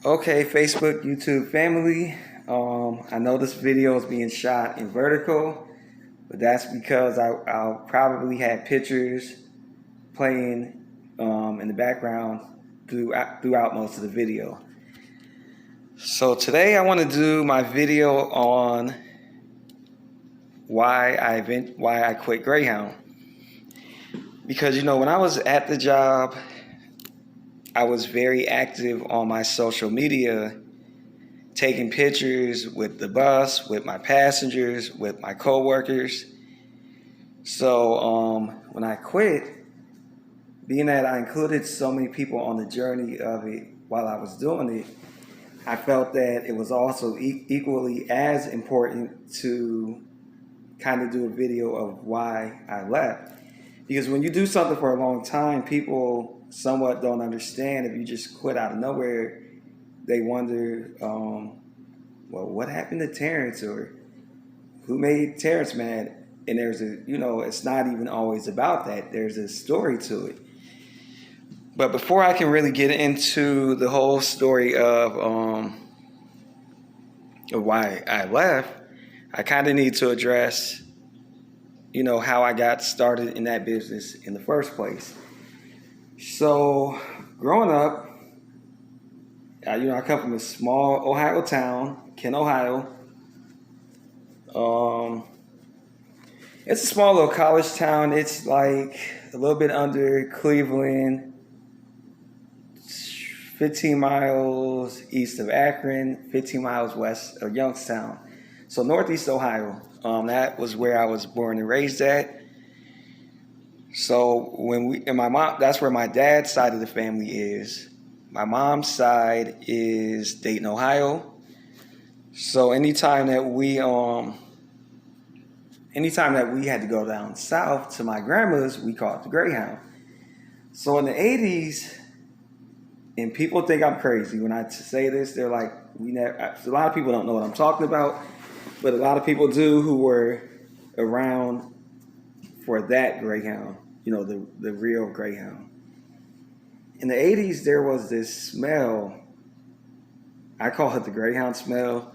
Okay, Facebook, YouTube family. I know this video is being shot in vertical, but that's because I'll probably have pictures playing in the background throughout most of the video. So today I want to do my video on why I quit Greyhound. Because when I was at the job, I was very active on my social media, taking pictures with the bus, with my passengers, with my coworkers. So when I quit, being that I included so many people on the journey of it while I was doing it, I felt that it was also equally as important to kind of do a video of why I left. Because when you do something for a long time, people somewhat don't understand. If you just quit out of nowhere, they wonder, well, what happened to Terrence, or who made Terrence mad? And there's it's not even always about that. There's a story to it. But before I can really get into the whole story of why I left, I kind of need to address, how I got started in that business in the first place. So, growing up, I come from a small Ohio town, Kent, Ohio. It's a small little college town. It's like a little bit under Cleveland, 15 miles east of Akron, 15 miles west of Youngstown. So Northeast Ohio. That was where I was born and raised at. So my mom, that's where my dad's side of the family is. My mom's side is Dayton, Ohio. So anytime that we had to go down south to my grandma's, we called it the Greyhound. So in the 80s, and people think I'm crazy when I say this, they're like, a lot of people don't know what I'm talking about, but a lot of people do who were around for that Greyhound, the real Greyhound. In the 80s, there was this smell. I call it the Greyhound smell.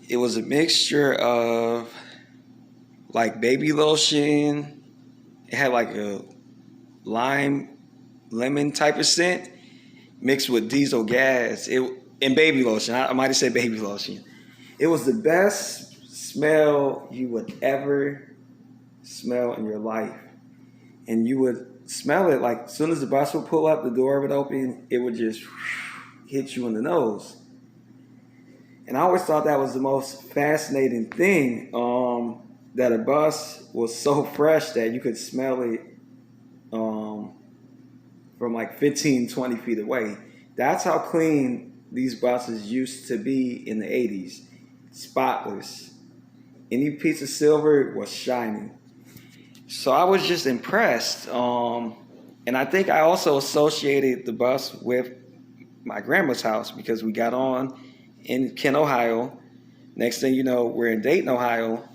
It was a mixture of like baby lotion. It had like a lemon type of scent mixed with diesel gas. And baby lotion. I might have said baby lotion. It was the best smell you would ever smell in your life. And you would smell it like as soon as the bus would pull up, the door would open, it would just hit you in the nose. And I always thought that was the most fascinating thing, that a bus was so fresh that you could smell it from like 15, 20 feet away. That's how clean these buses used to be in the 80s. Spotless. Any piece of silver was shining. So I was just impressed. And I think I also associated the bus with my grandma's house because we got on in Kent, Ohio. Next thing you know, we're in Dayton, Ohio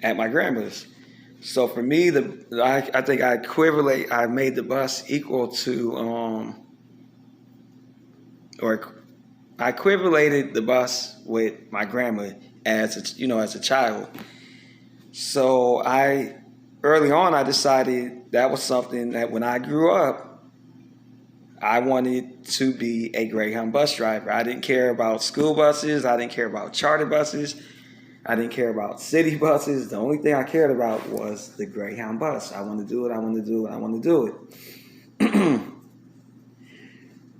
at my grandma's. So for me, I think I made the bus equal to, or I equivalated the bus with my grandma as a child. So early on, I decided that was something that when I grew up, I wanted to be a Greyhound bus driver. I didn't care about school buses. I didn't care about charter buses. I didn't care about city buses. The only thing I cared about was the Greyhound bus. I want to do it. I want to do it. I want to do it.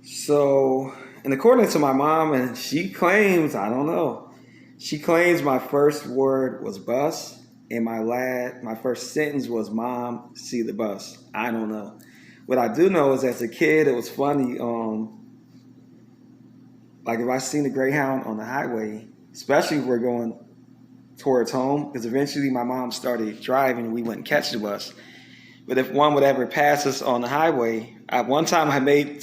So, and according to my mom, and she claims, I don't know, she claims my first word was bus, and my first sentence was, "Mom, see the bus." I don't know. What I do know is as a kid, it was funny. Like if I seen a Greyhound on the highway, especially if we're going towards home, because eventually my mom started driving and we wouldn't catch the bus. But if one would ever pass us on the highway, one time I made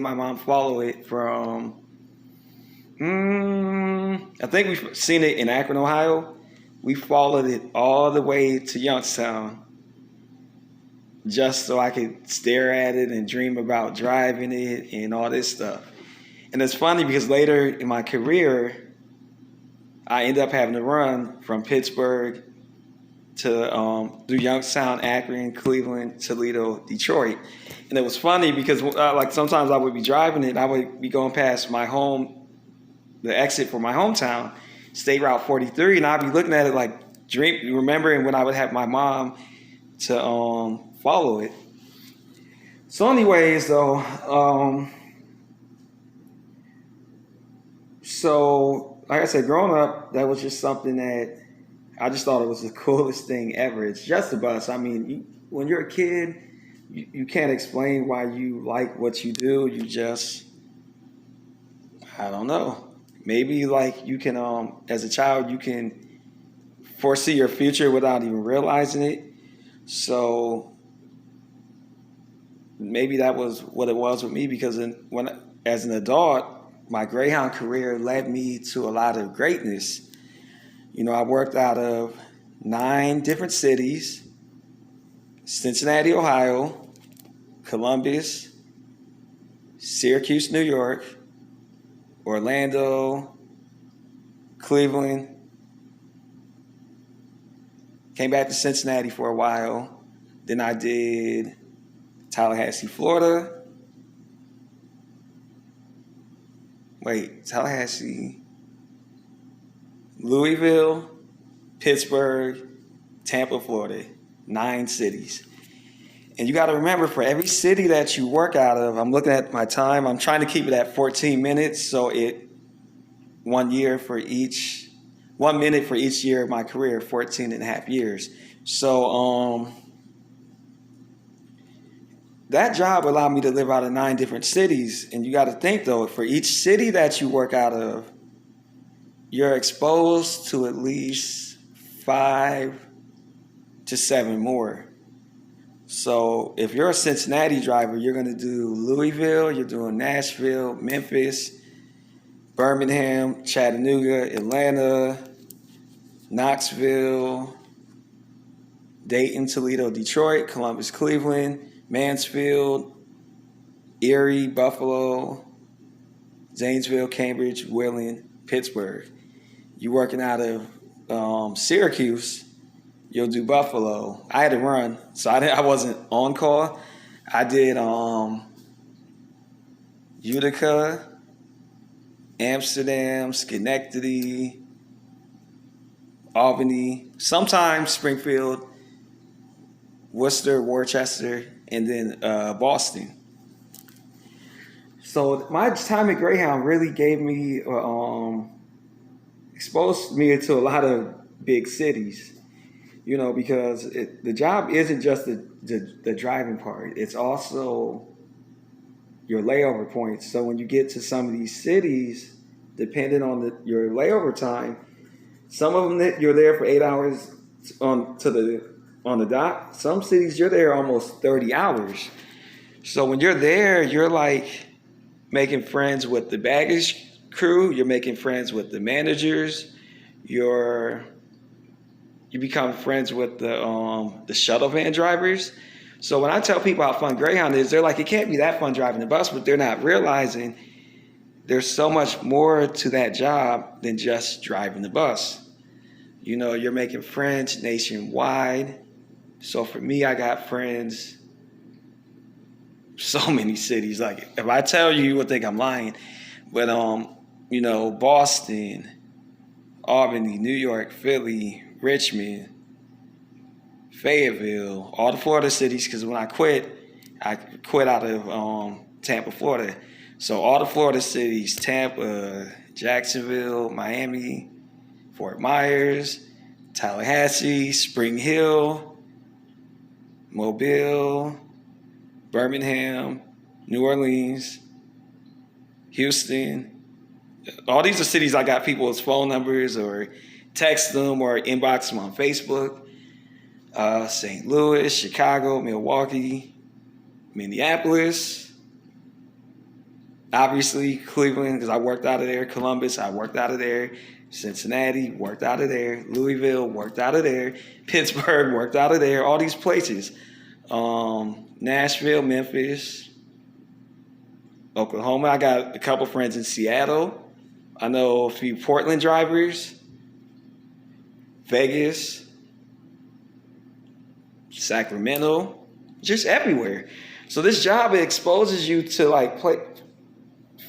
my mom follow it from, I think we've seen it in Akron, Ohio. We followed it all the way to Youngstown just so I could stare at it and dream about driving it and all this stuff. And it's funny because later in my career, I ended up having to run from Pittsburgh to through Youngstown, Akron, Cleveland, Toledo, Detroit. And it was funny because like sometimes I would be driving it, I would be going past my home, the exit for my hometown, State Route 43, and I'd be looking at it like remembering when I would have my mom to follow it. So, anyways, though, so like I said, growing up, that was just something that I just thought it was the coolest thing ever. It's just a bus. I mean, when you're a kid, you can't explain why you like what you do. You just, I don't know. Maybe like you can, as a child, you can foresee your future without even realizing it. So maybe that was what it was with me because as an adult, my Greyhound career led me to a lot of greatness. You know, I worked out of 9 different cities: Cincinnati, Ohio, Columbus, Syracuse, New York, Orlando, Cleveland. Came back to Cincinnati for a while. Then I did Tallahassee, Florida. Tallahassee, Louisville, Pittsburgh, Tampa, Florida. 9 cities. And you got to remember, for every city that you work out of, I'm looking at my time, I'm trying to keep it at 14 minutes. So 1 minute for each year of my career, 14 and a half years. So that job allowed me to live out of 9 different cities. And you got to think, though, for each city that you work out of, you're exposed to at least 5 to 7 more. So if you're a Cincinnati driver, you're going to do Louisville, you're doing Nashville, Memphis, Birmingham, Chattanooga, Atlanta, Knoxville, Dayton, Toledo, Detroit, Columbus, Cleveland, Mansfield, Erie, Buffalo, Zanesville, Cambridge, Wheeling, Pittsburgh. You working out of Syracuse, you'll do Buffalo. I had to run, so I wasn't on call. I did Utica, Amsterdam, Schenectady, Albany, sometimes Springfield, Worcester, Worcester, and then Boston. So my time at Greyhound really gave me, exposed me to a lot of big cities. You know, because the job isn't just the driving part. It's also your layover points. So when you get to some of these cities, depending on your layover time, some of them you're there for 8 hours on the dock. Some cities you're there almost 30 hours. So when you're there, you're like making friends with the baggage crew. You're making friends with the managers. You become friends with the shuttle van drivers. So when I tell people how fun Greyhound is, they're like, it can't be that fun driving the bus, but they're not realizing there's so much more to that job than just driving the bus. You know, you're making friends nationwide. So for me, I got friends so many cities. Like if I tell you, you would think I'm lying. But you know, Boston, Albany, New York, Philly, Richmond, Fayetteville, all the Florida cities, because when I quit out of Tampa, Florida. So all the Florida cities: Tampa, Jacksonville, Miami, Fort Myers, Tallahassee, Spring Hill, Mobile, Birmingham, New Orleans, Houston. All these are cities I got people's phone numbers or text them or inbox them on Facebook. St. Louis, Chicago, Milwaukee, Minneapolis, obviously Cleveland, because I worked out of there. Columbus, I worked out of there. Cincinnati, worked out of there. Louisville, worked out of there. Pittsburgh, worked out of there. All these places. Nashville, Memphis, Oklahoma. I got a couple friends in Seattle. I know a few Portland drivers, Vegas, Sacramento, just everywhere. So this job, it exposes you to like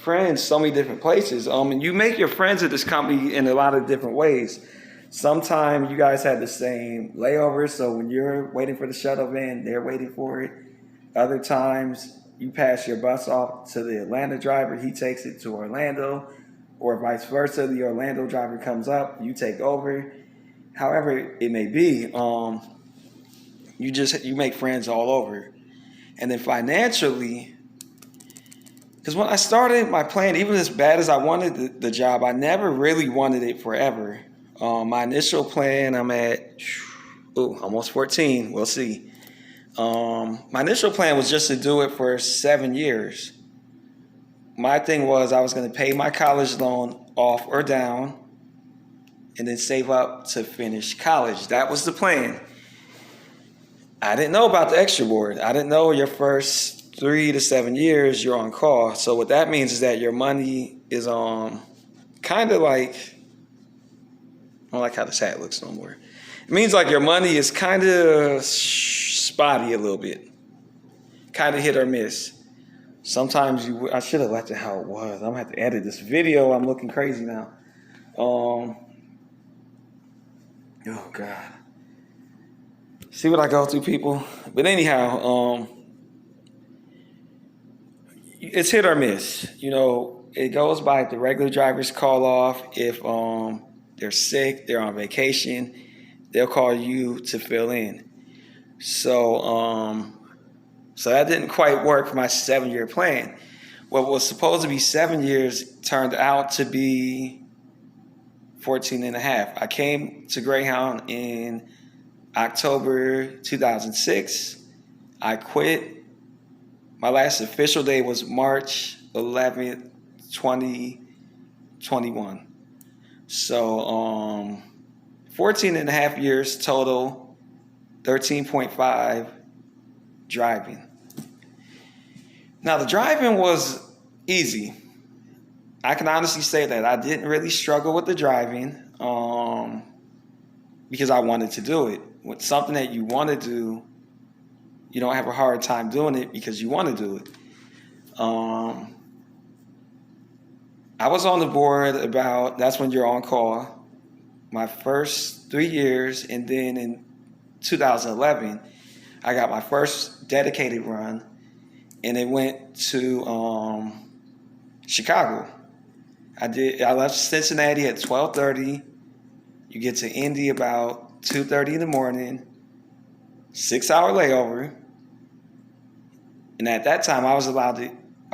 friends so many different places. And you make your friends at this company in a lot of different ways. Sometimes you guys have the same layover, so when you're waiting for the shuttle van, they're waiting for it. Other times you pass your bus off to the Atlanta driver, he takes it to Orlando, or vice versa. The Orlando driver comes up, you take over. However it may be, you make friends all over. And then financially, because when I started my plan, even as bad as I wanted the job, I never really wanted it forever. My initial plan, I'm at almost 14. We'll see. My initial plan was just to do it for 7 years. My thing was I was going to pay my college loan off or down and then save up to finish college. That was the plan. I didn't know about the extra board. I didn't know your first 3 to 7 years you're on call. So what that means is that your money is kind of like, I don't like how this hat looks no more. It means like your money is kind of spotty a little bit, kind of hit or miss. Sometimes I should have left it how it was. I'm gonna have to edit this video. I'm looking crazy now. Oh God. See what I go through, people. But anyhow, it's hit or miss. You know, it goes by the regular drivers call off. If they're sick, they're on vacation, they'll call you to fill in. So that didn't quite work for my 7-year plan. What was supposed to be 7 years turned out to be 14 and a half. I came to Greyhound in October 2006. I quit. My last official day was March 11th, 2021. So 14 and a half years total, 13.5 driving. Now the driving was easy. I can honestly say that I didn't really struggle with the driving because I wanted to do it. With something that you want to do, you don't have a hard time doing it because you want to do it. I was on the board that's when you're on call, my first 3 years, and then in 2011, I got my first dedicated run, and it went to Chicago. I left Cincinnati at 12:30. You get to Indy about 2:30 in the morning, 6-hour layover. And at that time, I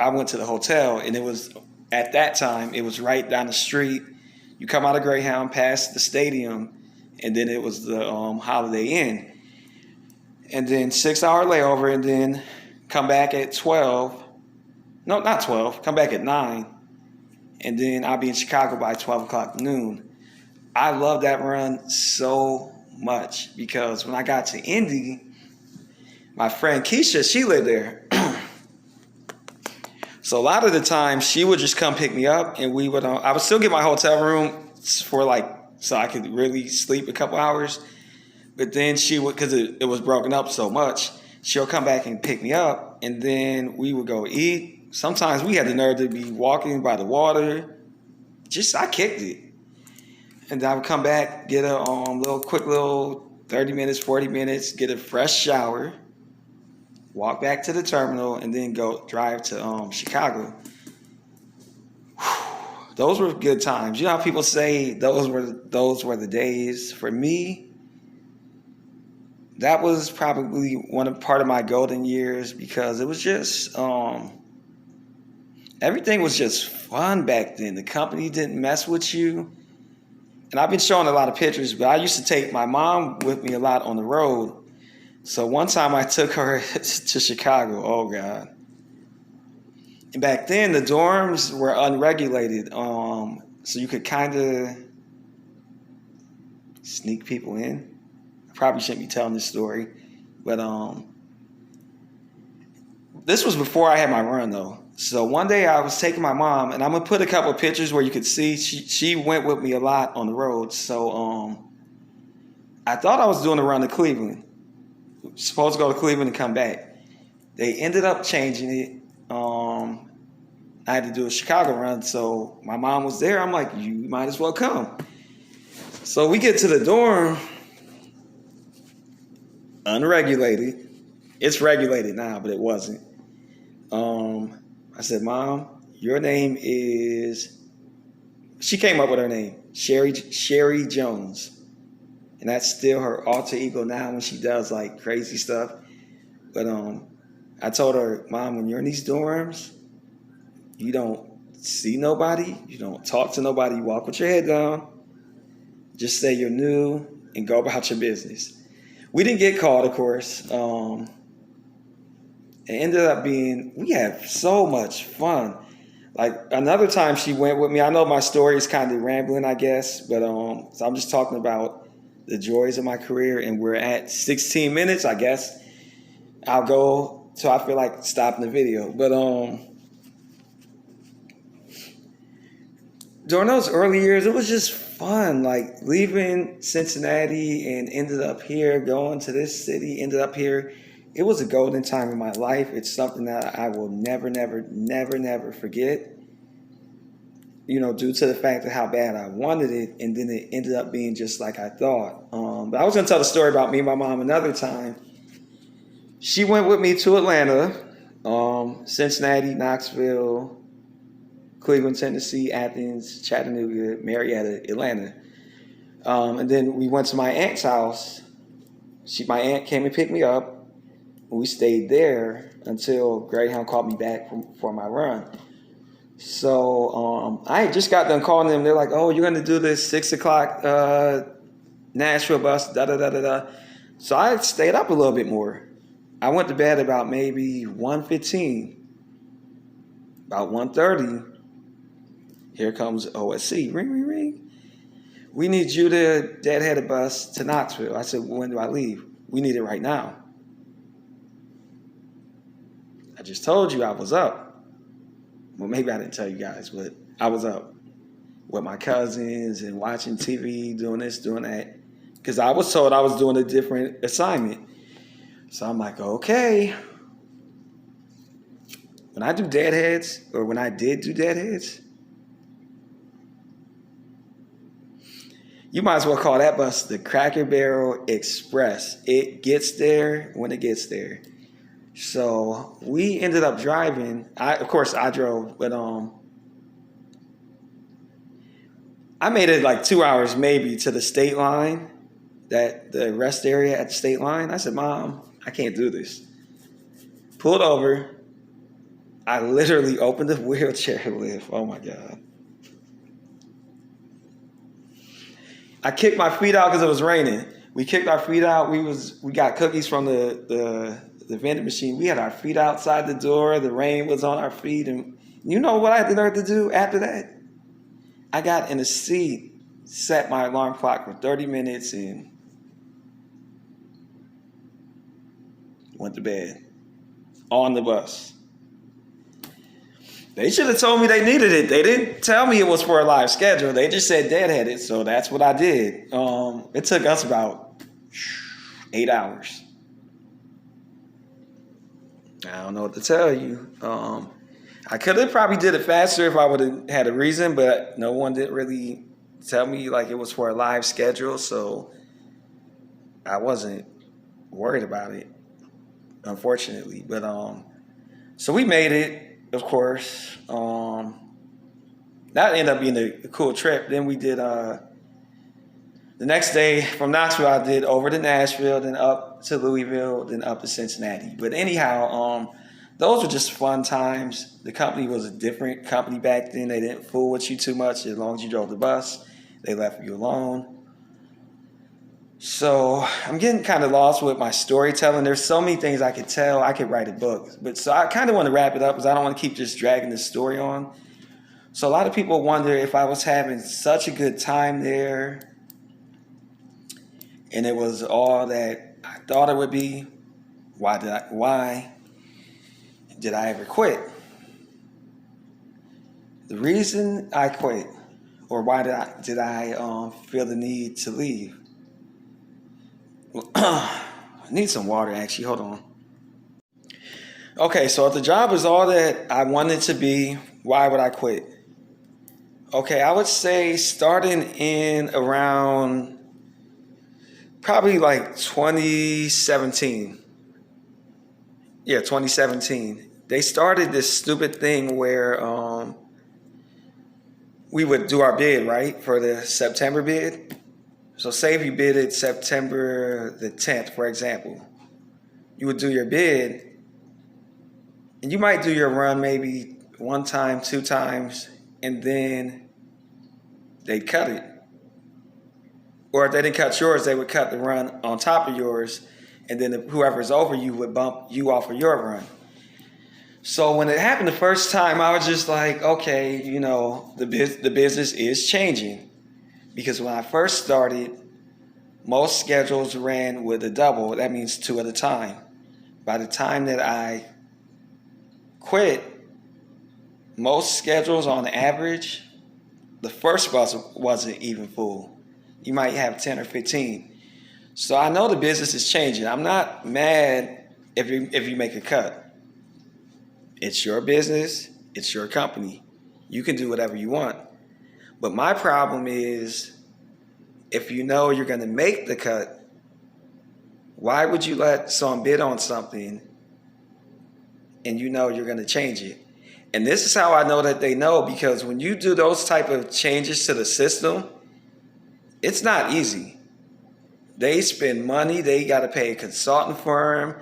went to the hotel, and at that time, it was right down the street. You come out of Greyhound, past the stadium, and then it was the Holiday Inn. And then 6-hour layover, and then come back at 12. No, not 12. Come back at 9. And then I'll be in Chicago by 12 o'clock noon. I love that run so much because when I got to Indy, my friend Keisha, she lived there. So a lot of the time, she would just come pick me up, and I would still get my hotel room so I could really sleep a couple hours. But then she would, because it was broken up so much, she'll come back and pick me up, and then we would go eat. Sometimes we had the nerve to be walking by the water. I kicked it. And then I would come back, get a quick 30 minutes, 40 minutes, get a fresh shower, walk back to the terminal, and then go drive to Chicago. Those were good times. You know how people say those were the days? For me, that was probably part of my golden years because it was just everything was just fun back then. The company didn't mess with you. And I've been showing a lot of pictures, but I used to take my mom with me a lot on the road. So one time I took her to Chicago. Oh, God. And back then, the dorms were unregulated. So you could kind of sneak people in. I probably shouldn't be telling this story. But this was before I had my run, though. So one day I was taking my mom, and I'm gonna put a couple of pictures where you could see she went with me a lot on the road. So I thought I was doing a run to Cleveland. Supposed to go to Cleveland and come back. They ended up changing it. I had to do a Chicago run, so my mom was there. I'm like, you might as well come. So we get to the dorm, unregulated. It's regulated now, but it wasn't. I said, Mom, your name is. She came up with her name, Sherry Jones, and that's still her alter ego now when she does like crazy stuff. But I told her, Mom, when you're in these dorms, you don't see nobody, you don't talk to nobody, you walk with your head down, just say you're new and go about your business. We didn't get caught, of course. It ended up being, we had so much fun. Like another time she went with me. I know my story is kind of rambling, I guess, but so I'm just talking about the joys of my career, and we're at 16 minutes. I guess I'll go till I feel like stopping the video. But during those early years, it was just fun. Like leaving Cincinnati and ended up here, going to this city, ended up here. It was a golden time in my life. It's something that I will never, never, never, never forget. You know, due to the fact of how bad I wanted it, and then it ended up being just like I thought. But I was gonna tell the story about me and my mom another time. She went with me to Atlanta, Cincinnati, Knoxville, Cleveland, Tennessee, Athens, Chattanooga, Marietta, Atlanta. And then we went to my aunt's house. My aunt came and picked me up. We stayed there until Greyhound called me back for my run. So I had just got done calling them. They're like, "Oh, you're gonna do this 6 o'clock Nashville bus, da da da da da." So I stayed up a little bit more. I went to bed about maybe 1:15. About 1:30, here comes OSC. Ring, ring, ring. We need you to deadhead a bus to Knoxville. I said, when do I leave? We need it right now. I just told you I was up. Well, maybe I didn't tell you guys, but I was up with my cousins and watching TV, doing this, doing that. Because I was told I was doing a different assignment. So I'm like, okay. When I do deadheads, or when I did do deadheads, you might as well call that bus the Cracker Barrel Express. It gets there when it gets there. So we ended up driving. Of course, I drove, but I made it like 2 hours maybe to the state line, the rest area at the state line. I said, Mom, I can't do this. Pulled over. I literally opened the wheelchair lift. Oh my God. I kicked my feet out because it was raining. We kicked our feet out. We got cookies from the vending machine. We had our feet outside the door. The rain was on our feet. And you know what I had to learn to do after that? I got in the seat, set my alarm clock for 30 minutes, and went to bed on the bus. They should have told me they needed it. They didn't tell me it was for a live schedule. They just said deadheaded, so that's what I did. It took us about 8 hours. I don't know what to tell you. I could have probably did it faster if I would have had a reason, but no one did really tell me like it was for a live schedule, so I wasn't worried about it, unfortunately. But so we made it. Of course, that ended up being a cool trip. Then we did the next day from Knoxville. I did over to Nashville, then up to Louisville, then up to Cincinnati. But anyhow, those were just fun times. The company was a different company back then. They didn't fool with you too much as long as you drove the bus. They left you alone. So I'm getting kind of lost with my storytelling. There's so many things I could tell. I could write a book. But so I kind of want to wrap it up because I don't want to keep just dragging this story on. So a lot of people wonder if I was having such a good time there and it was all that I thought it would be, why did I ever quit? The reason I quit, or why did I feel the need to leave? I need some water, actually. Hold on. Okay, so if the job is all that I wanted to be, why would I quit? Okay, I would say starting in around probably like 2017. Yeah, 2017. They started this stupid thing where we would do our bid, right, for the September bid. So say if you bidded September the 10th, for example, you would do your bid, and you might do your run maybe one time, two times, and then they'd cut it. Or if they didn't cut yours, they would cut the run on top of yours, and then whoever's over you would bump you off of your run. So when it happened the first time, I was just like, okay, the business is changing. Because when I first started, most schedules ran with a double. That means two at a time. By the time that I quit, most schedules on average, the first bus wasn't even full. You might have 10 or 15. So I know the business is changing. I'm not mad if you make a cut. It's your business. It's your company. You can do whatever you want. But my problem is, if you know you're going to make the cut, why would you let someone bid on something and you know you're going to change it? And this is how I know that they know, because when you do those type of changes to the system, it's not easy. They spend money. They got to pay a consultant firm.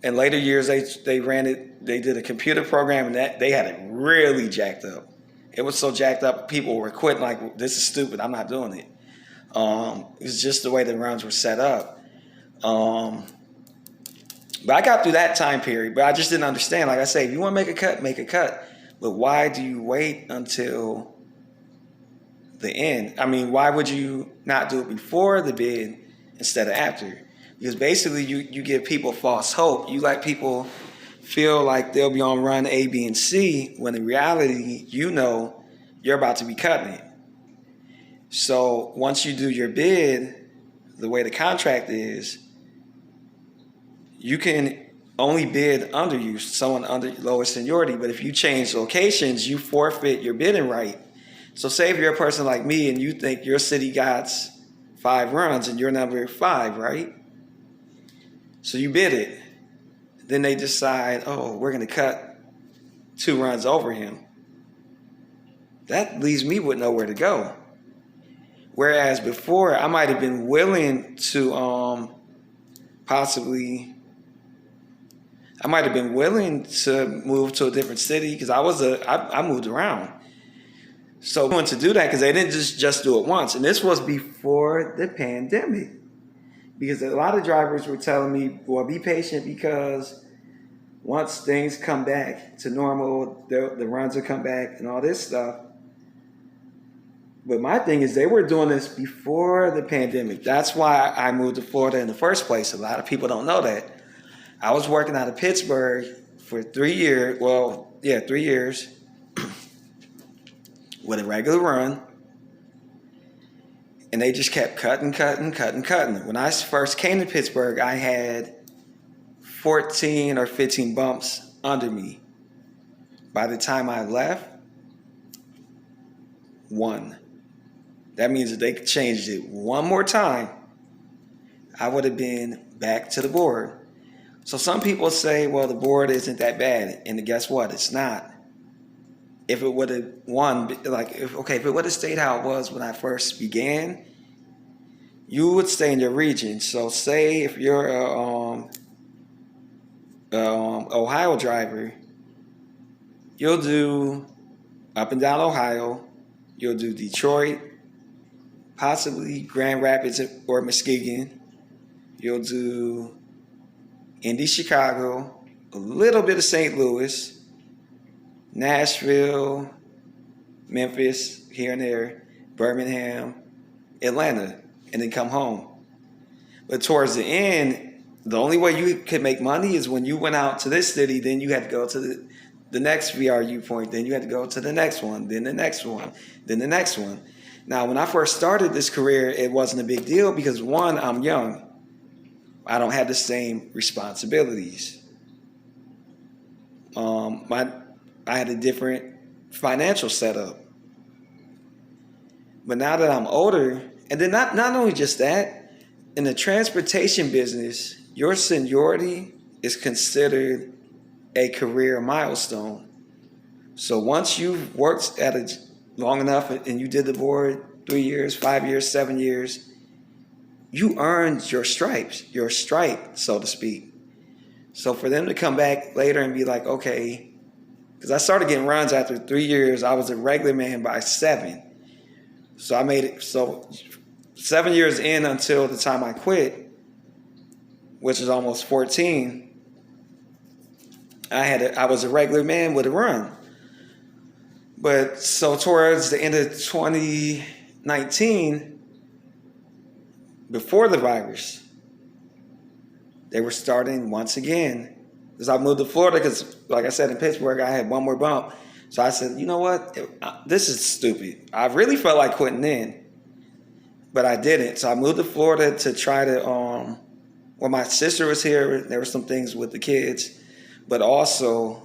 In later years, they did a computer program, and that they had it really jacked up. It was so jacked up, people were quitting like, this is stupid, I'm not doing it. It's just the way the runs were set up. But I got through that time period, but I just didn't understand. Like I say, if you want to make a cut, make a cut. But why do you wait until the end? I mean, why would you not do it before the bid instead of after? Because basically you give people false hope. You let people feel like they'll be on run A, B, and C, when in reality, you're about to be cutting it. So once you do your bid, the way the contract is, you can only bid under you, someone under lower seniority. But if you change locations, you forfeit your bidding right. So say if you're a person like me and you think your city got 5 runs and you're number 5, right? So you bid it. Then they decide, oh, we're going to cut 2 runs over him. That leaves me with nowhere to go. Whereas before, I might have been willing to move to a different city, because I moved around. So I wanted to do that because they didn't just do it once. And this was before the pandemic. Because a lot of drivers were telling me, well, be patient, because once things come back to normal, the runs will come back and all this stuff. But my thing is, they were doing this before the pandemic. That's why I moved to Florida in the first place. A lot of people don't know that. I was working out of Pittsburgh for 3 years. 3 years with a regular run. And they just kept cutting. When I first came to Pittsburgh, I had 14 or 15 bumps under me. By the time I left, 1. That means if they changed it one more time, I would have been back to the board. So some people say, well, the board isn't that bad. And guess what? It's not. If it would have if it would have stayed how it was when I first began, you would stay in your region. So say if you're a Ohio driver, you'll do up and down Ohio, you'll do Detroit, possibly Grand Rapids or Muskegon. You'll do Indy, Chicago, a little bit of St. Louis, Nashville, Memphis, here and there, Birmingham, Atlanta, and then come home. But towards the end, the only way you could make money is when you went out to this city, then you had to go to the next VRU point, then you had to go to the next one, then the next one, then the next one. Now, when I first started this career, it wasn't a big deal because one, I'm young. I don't have the same responsibilities. I had a different financial setup. But now that I'm older, and then not only just that, in the transportation business, your seniority is considered a career milestone. So once you've worked at it long enough and you did the board 3 years, 5 years, 7 years, you earned your stripes, your stripe, so to speak. So for them to come back later and be like, okay, because I started getting runs after 3 years, I was a regular man by 7. So I made it, so 7 years in until the time I quit, which is almost 14, I was a regular man with a run. But so towards the end of 2019, before the virus, they were starting once again. Because I moved to Florida because, like I said, in Pittsburgh, I had one more bump. So I said, you know what? This is stupid. I really felt like quitting then, but I didn't. So I moved to Florida to try to, well, my sister was here. There were some things with the kids, but also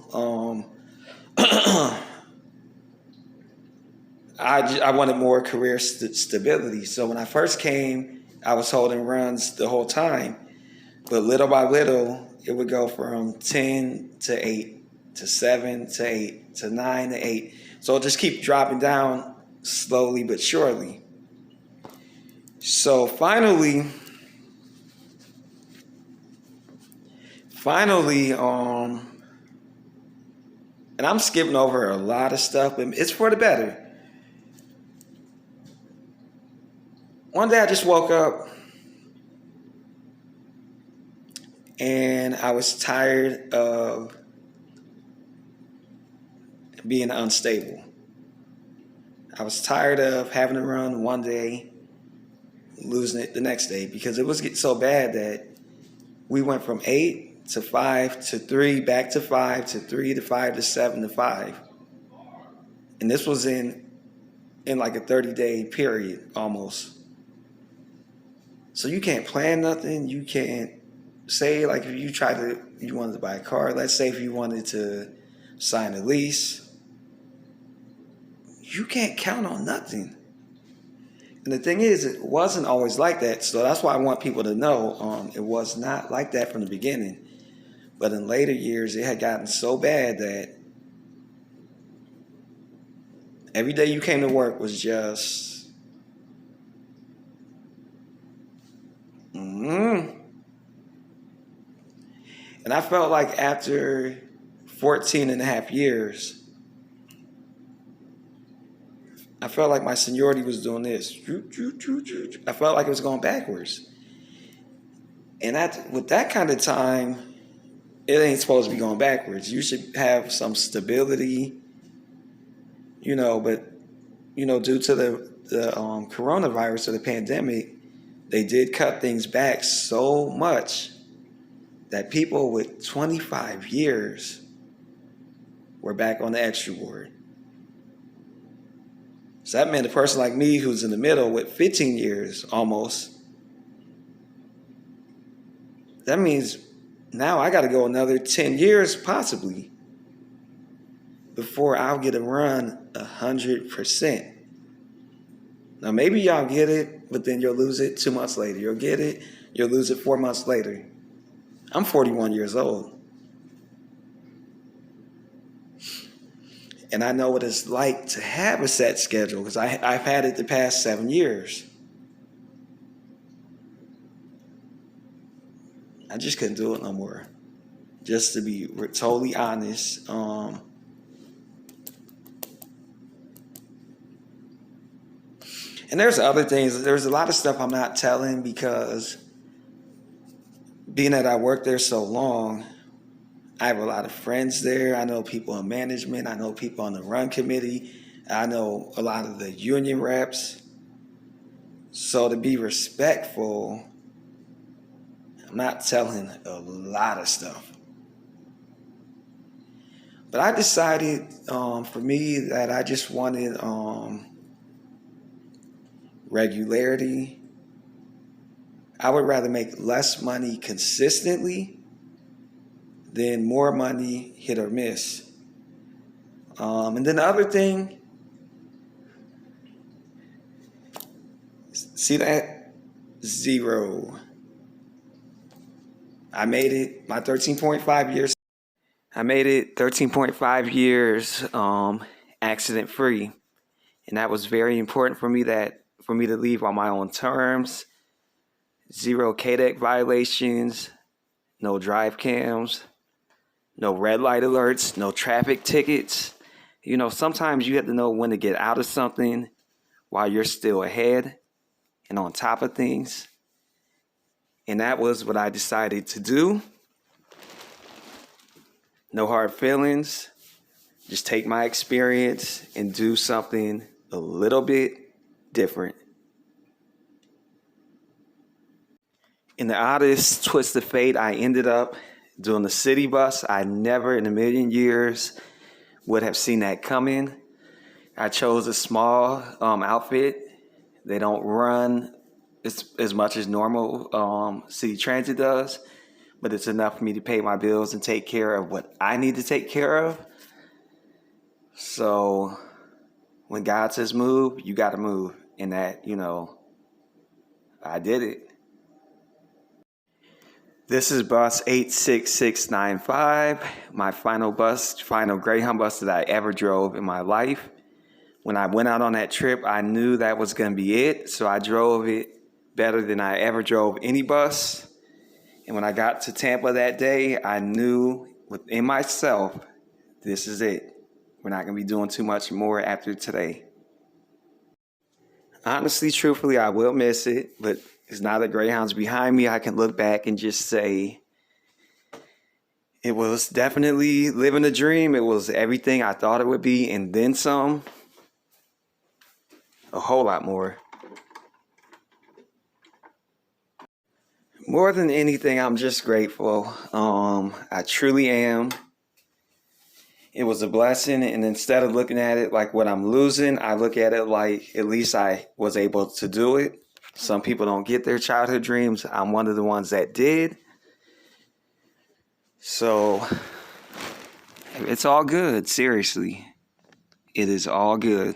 I wanted more career stability. So when I first came, I was holding runs the whole time. But little by little, it would go from 10 to 8 to 7 to 8 to 9 to 8. So it'll just keep dropping down slowly but surely. So finally, and I'm skipping over a lot of stuff, but it's for the better. One day I just woke up and I was tired of being unstable. I was tired of having to run one day, losing it the next day, because it was getting so bad that we went from 8 to 5 to 3, back to 5 to 3 to 5 to 7 to 5. And this was in like a 30-day period almost. So you can't plan nothing. You can't say, like, if you wanted to buy a car, let's say if you wanted to sign a lease, you can't count on nothing. And the thing is, it wasn't always like that. So that's why I want people to know it was not like that from the beginning. But in later years, it had gotten so bad that every day you came to work was just, And I felt like after 14 and a half years, I felt like my seniority was doing this. I felt like it was going backwards. And with that kind of time, it ain't supposed to be going backwards. You should have some stability, but, due to the coronavirus or the pandemic, they did cut things back so much that people with 25 years were back on the extra board. So that meant a person like me who's in the middle with 15 years almost, that means now I got to go another 10 years possibly before I'll get a run 100%. Now maybe y'all get it, but then you'll lose it 2 months later. You'll get it, you'll lose it 4 months later. I'm 41 years old. And I know what it's like to have a set schedule because I've had it the past 7 years. I just couldn't do it no more. Just to be totally honest. And there's other things. There's a lot of stuff I'm not telling because being that I worked there so long, I have a lot of friends there. I know people in management. I know people on the run committee. I know a lot of the union reps. So to be respectful, I'm not telling a lot of stuff. But I decided for me that I just wanted regularity. I would rather make less money consistently than more money hit or miss. And then the other thing, see that? Zero. I made it my 13.5 years. I made it 13.5 years accident free. And that was very important for me to leave on my own terms. Zero KDEC violations, no drive cams, no red light alerts, no traffic tickets. You know, sometimes you have to know when to get out of something while you're still ahead and on top of things. And that was what I decided to do. No hard feelings. Just take my experience and do something a little bit different. In the oddest twist of fate, I ended up doing the city bus. I never in a million years would have seen that coming. I chose a small outfit. They don't run as much as normal city transit does, but it's enough for me to pay my bills and take care of what I need to take care of. So when God says move, you got to move. And that, you know, I did it. This is bus 86695, my final Greyhound bus that I ever drove in my life. When I went out on that trip, I knew that was going to be it. So I drove it better than I ever drove any bus. And when I got to Tampa that day, I knew within myself, this is it. We're not going to be doing too much more after today. Honestly, truthfully, I will miss it, but it's now that Greyhound's behind me, I can look back and just say it was definitely living a dream. It was everything I thought it would be, and then some. A whole lot more. More than anything, I'm just grateful. I truly am. It was a blessing, and instead of looking at it like what I'm losing, I look at it like at least I was able to do it. Some people don't get their childhood dreams. I'm one of the ones that did. So it's all good, seriously. It is all good.